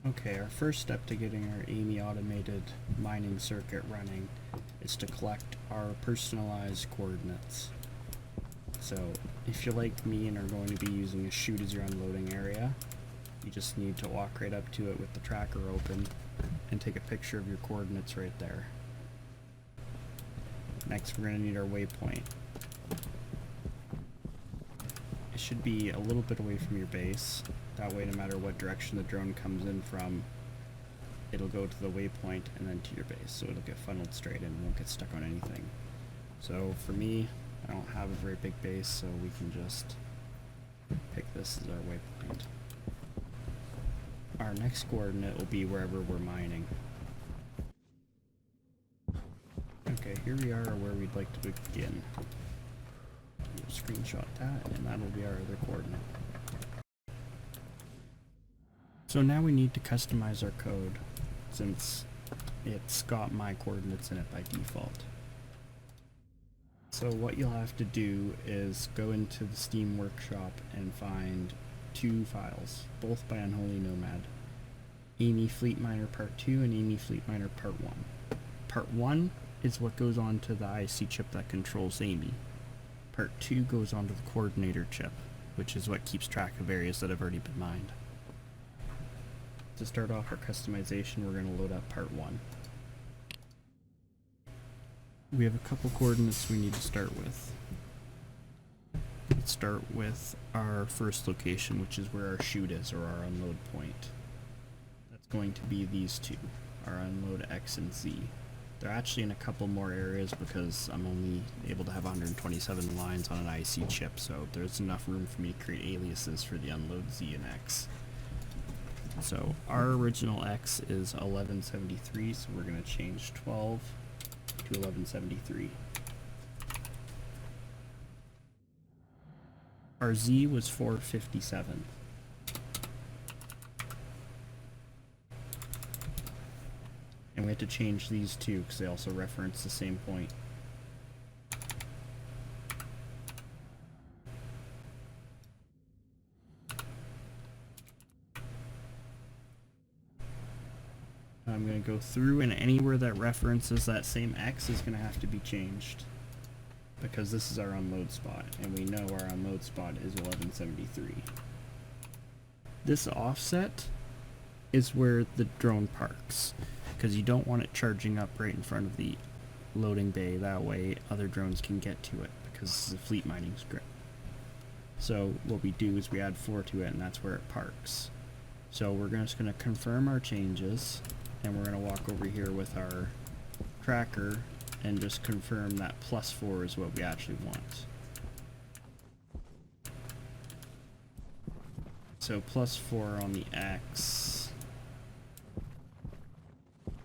Okay, our first step to getting our AIMee automated mining circuit running is to collect our personalized coordinates. So, if you're like me and are going to be using a chute as your unloading area, you just need to walk right up to it with the tracker open and take a picture of your coordinates right there. Next, we're going to need our waypoint. It should be a little bit away from your base. That way, no matter what direction the drone comes in from, it'll go to the waypoint and then to your base, so it'll get funneled straight in and won't get stuck on anything. So for me, I don't have a very big base, so we can just pick this as our waypoint. Our next coordinate will be wherever we're mining. Okay, here we are where we'd like to begin. We'll screenshot that, and that'll be our other coordinate. So now we need to customize our code, since it's got my coordinates in it by default. So what you'll have to do is go into the Steam workshop and find two files, both by Unholy Nomad. AIMee Fleet Miner Part 2 and AIMee Fleet Miner Part 1. Part 1 is what goes onto the IC chip that controls AIMee. Part 2 goes onto the coordinator chip, which is what keeps track of areas that have already been mined. To start off our customization, we're going to load up Part 1. We have a couple coordinates we need to start with. Let's start with our first location, which is where our chute is, or our unload point. That's going to be these two, our unload X and Z. They're actually in a couple more areas because I'm only able to have 127 lines on an IC chip, so there's enough room for me to create aliases for the unload Z and X. So our original X is 1173, so we're going to change 12 to 1173. Our Z was 457. And we had to change these two because they also reference the same point. I'm going to go through, and anywhere that references that same X is going to have to be changed, because this is our unload spot, and we know our unload spot is 1173. This offset is where the drone parks, because you don't want it charging up right in front of the loading bay. That way other drones can get to it, because this is a fleet mining script. So what we do is we add 4 to it, and that's where it parks. So we're just going to confirm our changes, and we're going to walk over here with our tracker and just confirm that +4 is what we actually want. So +4 on the X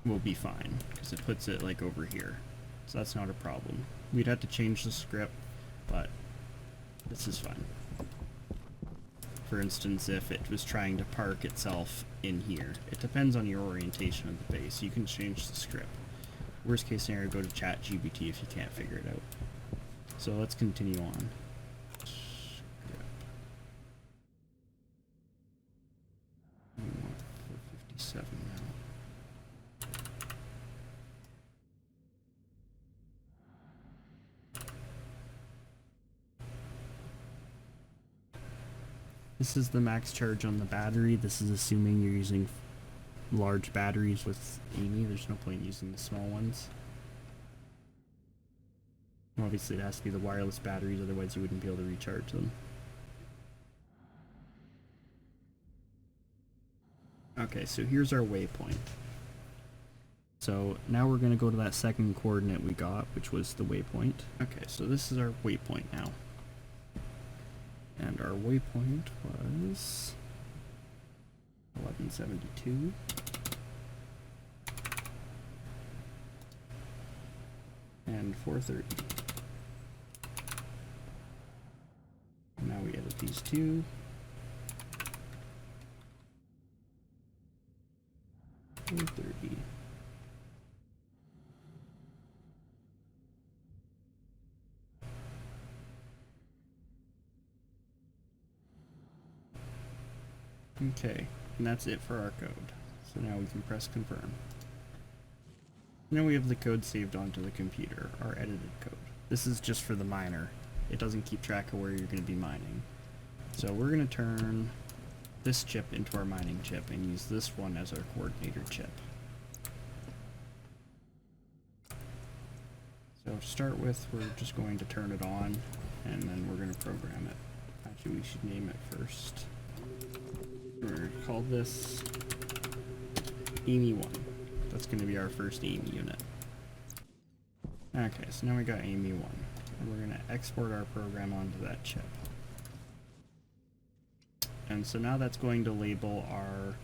will be fine, because it puts it like over here. So that's not a problem. We'd have to change the script, but this is fine. For instance, if it was trying to park itself in here, it depends on your orientation of the base. You can change the script. Worst case scenario, go to ChatGPT if you can't figure it out. So let's continue on. We want 457 now. This is the max charge on the battery. This is assuming you're using large batteries with AIMee. There's no point in using the small ones. Obviously it has to be the wireless batteries, otherwise you wouldn't be able to recharge them. Okay, so here's our waypoint. So now we're going to go to that second coordinate we got, which was the waypoint. Okay, so this is our waypoint now. And our waypoint was 1172. And 430. Now we edit these two. 430. Okay, and that's it for our code. So now we can press confirm. Now we have the code saved onto the computer, our edited code. This is just for the miner. It doesn't keep track of where you're going to be mining. So we're going to turn this chip into our mining chip and use this one as our coordinator chip. So to start with, we're just going to turn it on, and then we're going to program it. Actually, we should name it first. We're going to call this AIMee 1. That's going to be our first AIMee unit. Okay, so now we got AIMee 1. And we're going to export our program onto that chip. And so now that's going to label our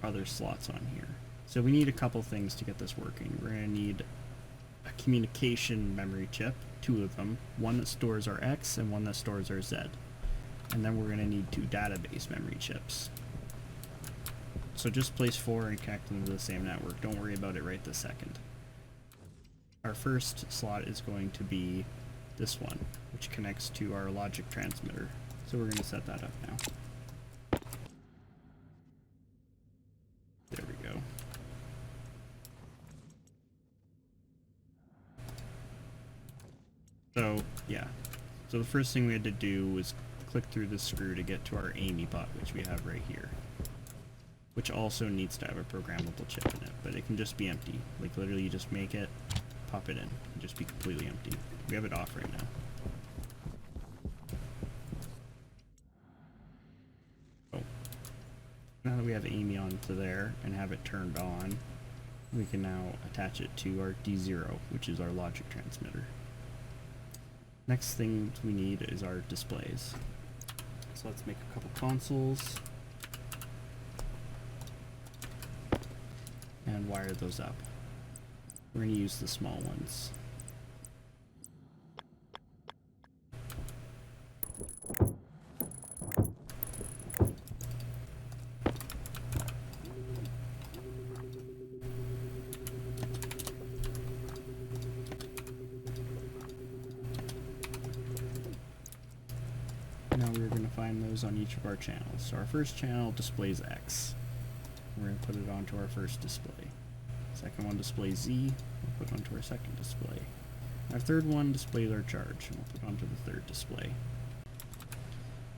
other slots on here. So we need a couple things to get this working. We're going to need a communication memory chip, 2 of them, one that stores our X and one that stores our Z. And then we're going to need 2 database memory chips. So just place 4 and connect them to the same network. Don't worry about it right this second. Our first slot is going to be this one, which connects to our logic transmitter. So we're going to set that up now. There we go. So, yeah. So the first thing we had to do was click through the screw to get to our AIMee bot, which we have right here. Which also needs to have a programmable chip in it, but it can just be empty. Like literally you just make it, pop it in, and just be completely empty. We have it off right now. Oh. Now that we have AIMee onto there and have it turned on, we can now attach it to our D0, which is our logic transmitter. Next thing we need is our displays. So let's make a couple consoles and wire those up. We're going to use the small ones. Now we're going to find those on each of our channels. So our first channel displays X. We're going to put it onto our first display. Second one displays Z. We'll put onto our second display. Our third one displays our charge, and we'll put onto the third display.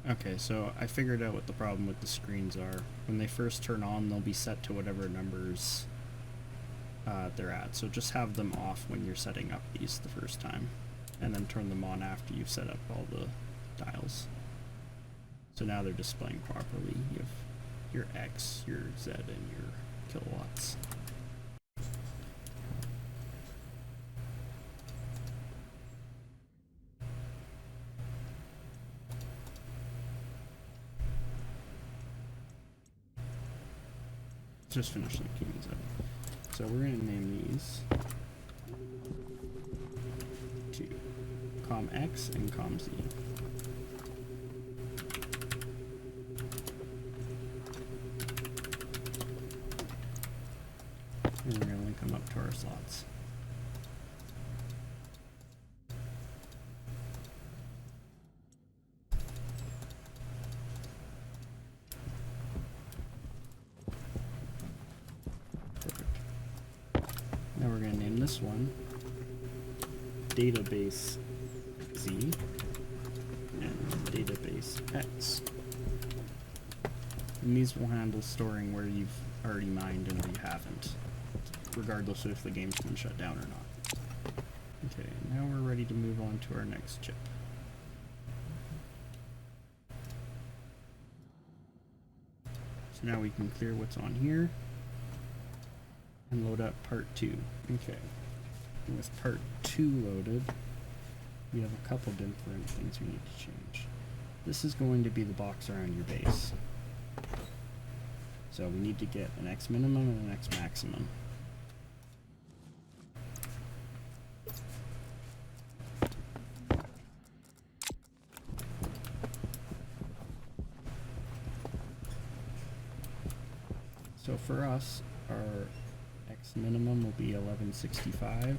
Okay, so I figured out what the problem with the screens are. When they first turn on, they'll be set to whatever numbers they're at. So just have them off when you're setting up these the first time, and then turn them on after you've set up all the dials. So now they're displaying properly. You have your X, your Z, and your kilowatts. Just finish looking these up. So we're going to name these to COM-X and COM-Z. And we're going to link them up to our slots. Perfect. Now we're going to name this one Database Z and Database X. And these will handle storing where you've already mined and where you haven't, regardless of if the game's been shut down or not. Okay, now we're ready to move on to our next chip. So now we can clear what's on here and load up part 2. Okay, and with part 2 loaded, we have a couple different things we need to change. This is going to be the box around your base. So we need to get an X minimum and an X maximum. So for us, our X minimum will be 1165,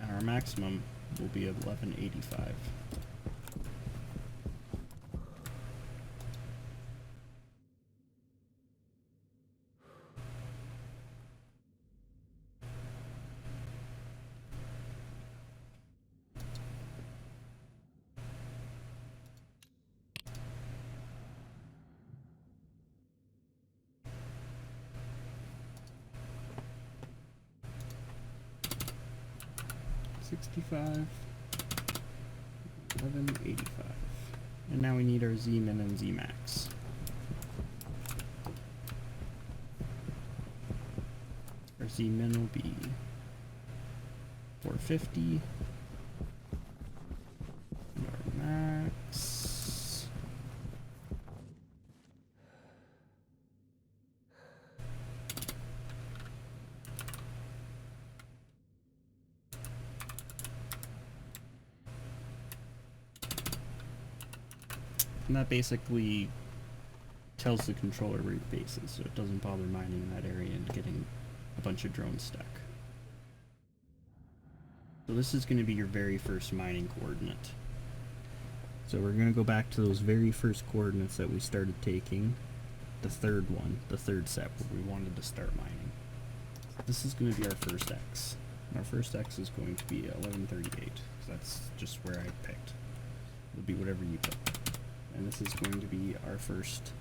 and our maximum will be 1185. 1165, 1185. And now we need our Z-min and Z-max. Our Z-min will be 450. And our max. And that basically tells the controller where your base is, so it doesn't bother mining in that area and getting a bunch of drones stuck. So this is going to be your very first mining coordinate. So we're going to go back to those very first coordinates that we started taking. The third one, the third set where we wanted to start mining. This is going to be our first X. And our first X is going to be 1138. So that's just where I picked. It'll be whatever you pick. And this is going to be our first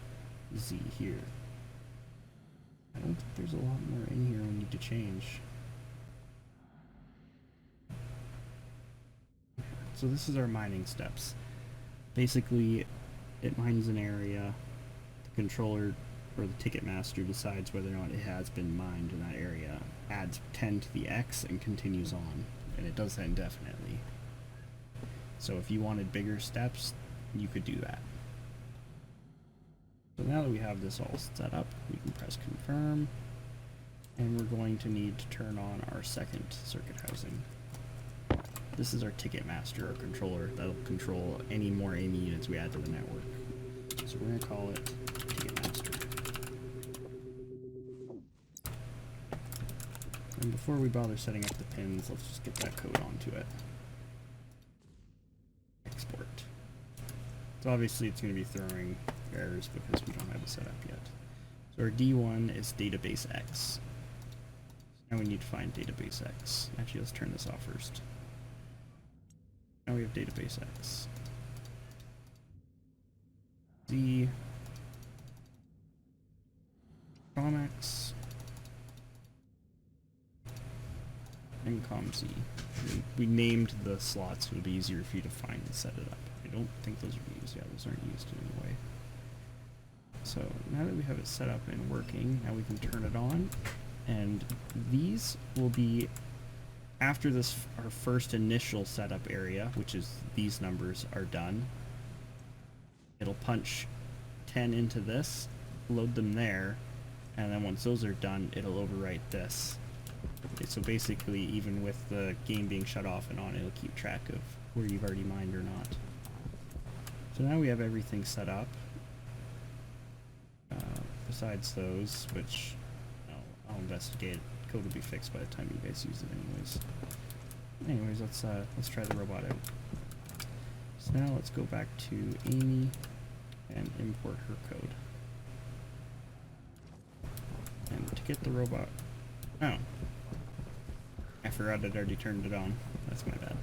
Z here. I don't think there's a lot more in here we need to change. So this is our mining steps. Basically, it mines an area, the controller or the ticket master decides whether or not it has been mined in that area, adds 10 to the X and continues on, and it does that indefinitely. So if you wanted bigger steps, you could do that. So now that we have this all set up, we can press confirm, and we're going to need to turn on our second circuit housing. This is our ticket master, or controller, that'll control any more AIMee units we add to the network. So we're going to call it ticket master. And before we bother setting up the pins, let's just get that code onto it. Export. So obviously it's going to be throwing errors because we don't have it set up yet. So our D1 is database X. Now we need to find database X. Actually, let's turn this off first. Now we have database X. Z. ComX. And ComZ. We named the slots so it'll be easier for you to find and set it up. I don't think those are used. Yeah, those aren't used in any way. So now that we have it set up and working, now we can turn it on. And these will be after this, our first initial setup area, which is these numbers, are done. It'll punch 10 into this, load them there, and then once those are done, it'll overwrite this. Okay, so basically, even with the game being shut off and on, it'll keep track of where you've already mined or not. So now we have everything set up. Besides those, which I'll investigate. Code will be fixed by the time you guys use it anyways. Let's try the robot out. So now let's go back to AIMee and import her code. And to get the robot... Oh. I forgot I'd already turned it on. That's my bad.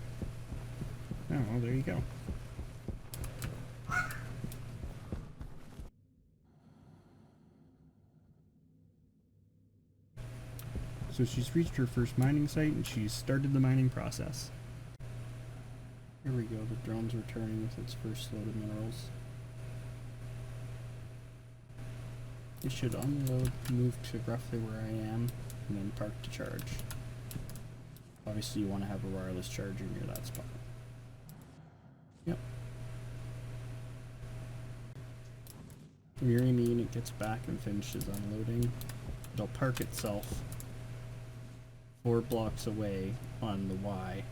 Oh, well, there you go. So she's reached her first mining site and she's started the mining process. Here we go, the drone's returning with its first load of minerals. It should unload, move to roughly where I am, and then park to charge. Obviously you want to have a wireless charger near that spot. Yep. When your AIMee unit gets back and finishes unloading, it'll park itself 4 blocks away on the Y